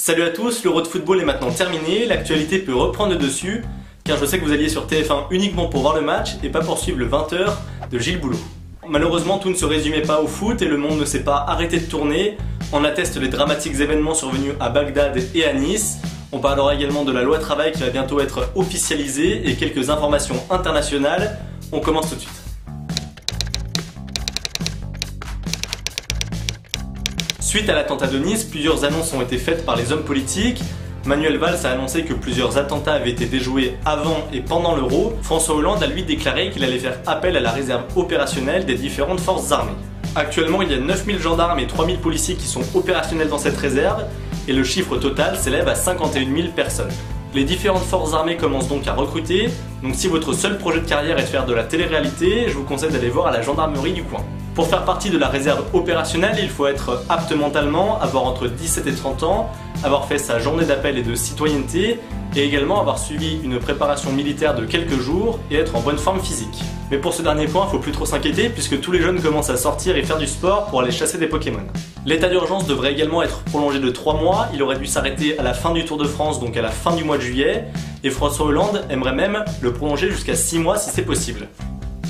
Salut à tous, l'Euro de football est maintenant terminé, l'actualité peut reprendre le dessus, car je sais que vous alliez sur TF1 uniquement pour voir le match et pas pour suivre le 20h de Gilles Boulot. Malheureusement, tout ne se résumait pas au foot et le monde ne s'est pas arrêté de tourner. On atteste les dramatiques événements survenus à Bagdad et à Nice. On parlera également de la loi travail qui va bientôt être officialisée et quelques informations internationales. On commence tout de suite. Suite à l'attentat de Nice, plusieurs annonces ont été faites par les hommes politiques. Manuel Valls a annoncé que plusieurs attentats avaient été déjoués avant et pendant l'Euro. François Hollande a lui déclaré qu'il allait faire appel à la réserve opérationnelle des différentes forces armées. Actuellement, il y a 9000 gendarmes et 3000 policiers qui sont opérationnels dans cette réserve et le chiffre total s'élève à 51 000 personnes. Les différentes forces armées commencent donc à recruter, donc si votre seul projet de carrière est de faire de la télé-réalité, je vous conseille d'aller voir à la gendarmerie du coin. Pour faire partie de la réserve opérationnelle, il faut être apte mentalement, avoir entre 17 et 30 ans, avoir fait sa journée d'appel et de citoyenneté, et également avoir suivi une préparation militaire de quelques jours et être en bonne forme physique. Mais pour ce dernier point, il ne faut plus trop s'inquiéter puisque tous les jeunes commencent à sortir et faire du sport pour aller chasser des Pokémon. L'état d'urgence devrait également être prolongé de 3 mois, il aurait dû s'arrêter à la fin du Tour de France, donc à la fin du mois de juillet, et François Hollande aimerait même le prolonger jusqu'à 6 mois si c'est possible.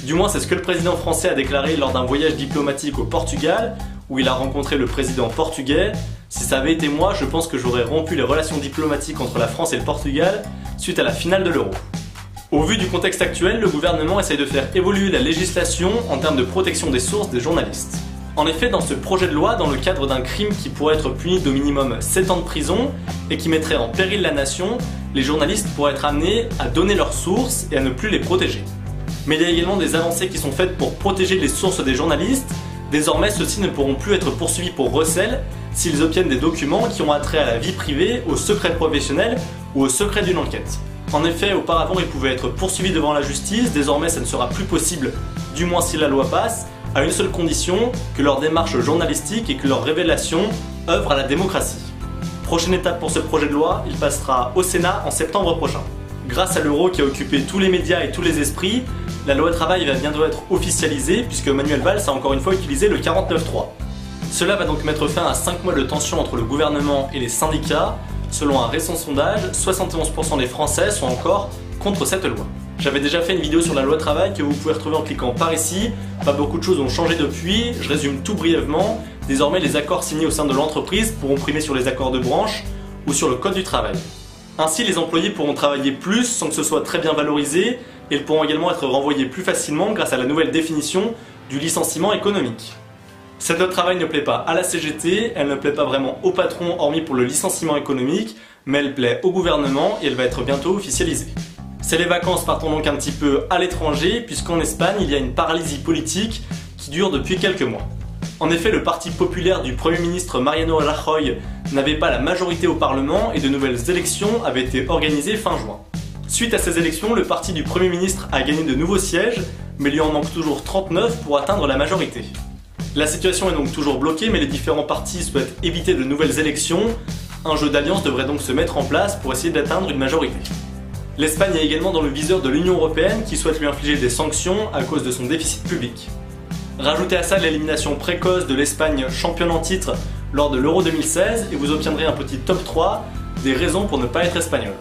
Du moins, c'est ce que le président français a déclaré lors d'un voyage diplomatique au Portugal, où il a rencontré le président portugais. Si ça avait été moi, je pense que j'aurais rompu les relations diplomatiques entre la France et le Portugal suite à la finale de l'Euro. Au vu du contexte actuel, le gouvernement essaye de faire évoluer la législation en termes de protection des sources des journalistes. En effet, dans ce projet de loi, dans le cadre d'un crime qui pourrait être puni d'au minimum 7 ans de prison et qui mettrait en péril la nation, les journalistes pourraient être amenés à donner leurs sources et à ne plus les protéger. Mais il y a également des avancées qui sont faites pour protéger les sources des journalistes. Désormais, ceux-ci ne pourront plus être poursuivis pour recel s'ils obtiennent des documents qui ont attrait à la vie privée, au secret professionnel ou au secret d'une enquête. En effet, auparavant, ils pouvaient être poursuivis devant la justice. Désormais, ça ne sera plus possible, du moins si la loi passe, à une seule condition, que leur démarche journalistique et que leurs révélations œuvrent à la démocratie. Prochaine étape pour ce projet de loi, il passera au Sénat en septembre prochain. Grâce à l'Euro qui a occupé tous les médias et tous les esprits, la loi travail va bientôt être officialisée puisque Manuel Valls a encore une fois utilisé le 49.3. Cela va donc mettre fin à 5 mois de tension entre le gouvernement et les syndicats. Selon un récent sondage, 71% des Français sont encore contre cette loi. J'avais déjà fait une vidéo sur la loi travail que vous pouvez retrouver en cliquant par ici. Pas beaucoup de choses ont changé depuis, je résume tout brièvement. Désormais, les accords signés au sein de l'entreprise pourront primer sur les accords de branche ou sur le code du travail. Ainsi, les employés pourront travailler plus sans que ce soit très bien valorisé et ils pourront également être renvoyés plus facilement grâce à la nouvelle définition du licenciement économique. Cette loi travail ne plaît pas à la CGT, elle ne plaît pas vraiment au patron hormis pour le licenciement économique, mais elle plaît au gouvernement et elle va être bientôt officialisée. C'est les vacances, partons donc un petit peu à l'étranger puisqu'en Espagne il y a une paralysie politique qui dure depuis quelques mois. En effet, le parti populaire du Premier ministre Mariano Rajoy n'avait pas la majorité au Parlement et de nouvelles élections avaient été organisées fin juin. Suite à ces élections, le parti du Premier ministre a gagné de nouveaux sièges, mais il lui en manque toujours 39 pour atteindre la majorité. La situation est donc toujours bloquée, mais les différents partis souhaitent éviter de nouvelles élections. Un jeu d'alliance devrait donc se mettre en place pour essayer d'atteindre une majorité. L'Espagne est également dans le viseur de l'Union européenne qui souhaite lui infliger des sanctions à cause de son déficit public. Rajoutez à ça l'élimination précoce de l'Espagne championne en titre lors de l'Euro 2016 et vous obtiendrez un petit top 3 des raisons pour ne pas être espagnol.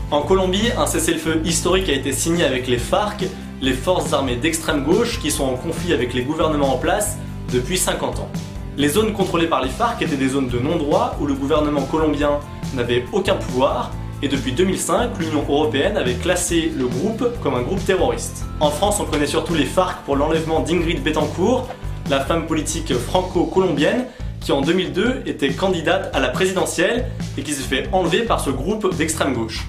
En Colombie, un cessez-le-feu historique a été signé avec les FARC, les forces armées d'extrême gauche qui sont en conflit avec les gouvernements en place depuis 50 ans. Les zones contrôlées par les FARC étaient des zones de non-droit où le gouvernement colombien n'avait aucun pouvoir et depuis 2005, l'Union européenne avait classé le groupe comme un groupe terroriste. En France, on connaît surtout les FARC pour l'enlèvement d'Ingrid Betancourt, la femme politique franco-colombienne qui en 2002 était candidate à la présidentielle et qui s'est fait enlever par ce groupe d'extrême gauche.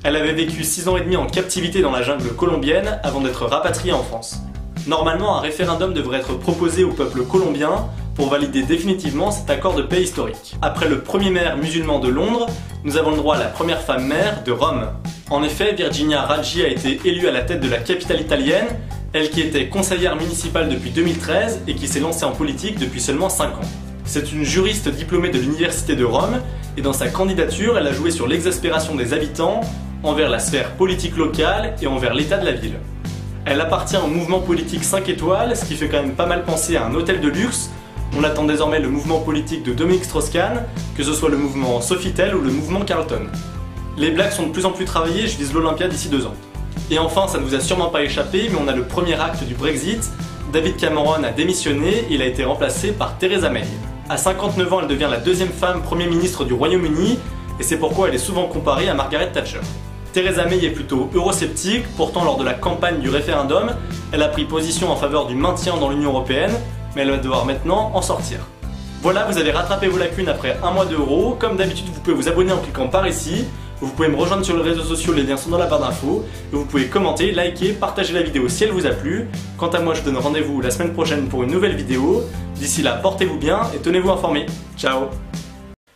Elle avait vécu 6 ans et demi en captivité dans la jungle colombienne avant d'être rapatriée en France. Normalement, un référendum devrait être proposé au peuple colombien pour valider définitivement cet accord de paix historique. Après le premier maire musulman de Londres, nous avons le droit à la première femme maire de Rome. En effet, Virginia Raggi a été élue à la tête de la capitale italienne, elle qui était conseillère municipale depuis 2013 et qui s'est lancée en politique depuis seulement 5 ans. C'est une juriste diplômée de l'université de Rome et dans sa candidature, elle a joué sur l'exaspération des habitants envers la sphère politique locale et envers l'état de la ville. Elle appartient au mouvement politique 5 étoiles, ce qui fait quand même pas mal penser à un hôtel de luxe On attend désormais le mouvement politique de Dominique Strauss-Kahn, que ce soit le mouvement Sofitel ou le mouvement Carlton. Les blagues sont de plus en plus travaillées, je vise l'Olympia d'ici 2 ans. Et enfin, ça ne vous a sûrement pas échappé, mais on a le premier acte du Brexit. David Cameron a démissionné et il a été remplacé par Theresa May. À 59 ans, elle devient la 2e femme Premier ministre du Royaume-Uni, et c'est pourquoi elle est souvent comparée à Margaret Thatcher. Theresa May est plutôt eurosceptique, pourtant lors de la campagne du référendum, elle a pris position en faveur du maintien dans l'Union Européenne, mais elle va devoir maintenant en sortir. Voilà, vous avez rattrapé vos lacunes après 1 mois d'Euro. Comme d'habitude, vous pouvez vous abonner en cliquant par ici. Vous pouvez me rejoindre sur les réseaux sociaux, les liens sont dans la barre d'infos. Et vous pouvez commenter, liker, partager la vidéo si elle vous a plu. Quant à moi, je vous donne rendez-vous la semaine prochaine pour une nouvelle vidéo. D'ici là, portez-vous bien et tenez-vous informés. Ciao!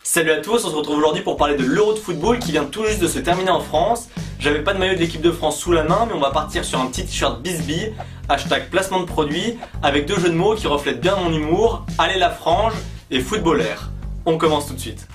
Salut à tous, on se retrouve aujourd'hui pour parler de l'Euro de football qui vient tout juste de se terminer en France. J'avais pas de maillot de l'équipe de France sous la main, mais on va partir sur un petit t-shirt Bisbee, hashtag placement de produit, avec 2 jeux de mots qui reflètent bien mon humour, allez la frange et footballaire. On commence tout de suite.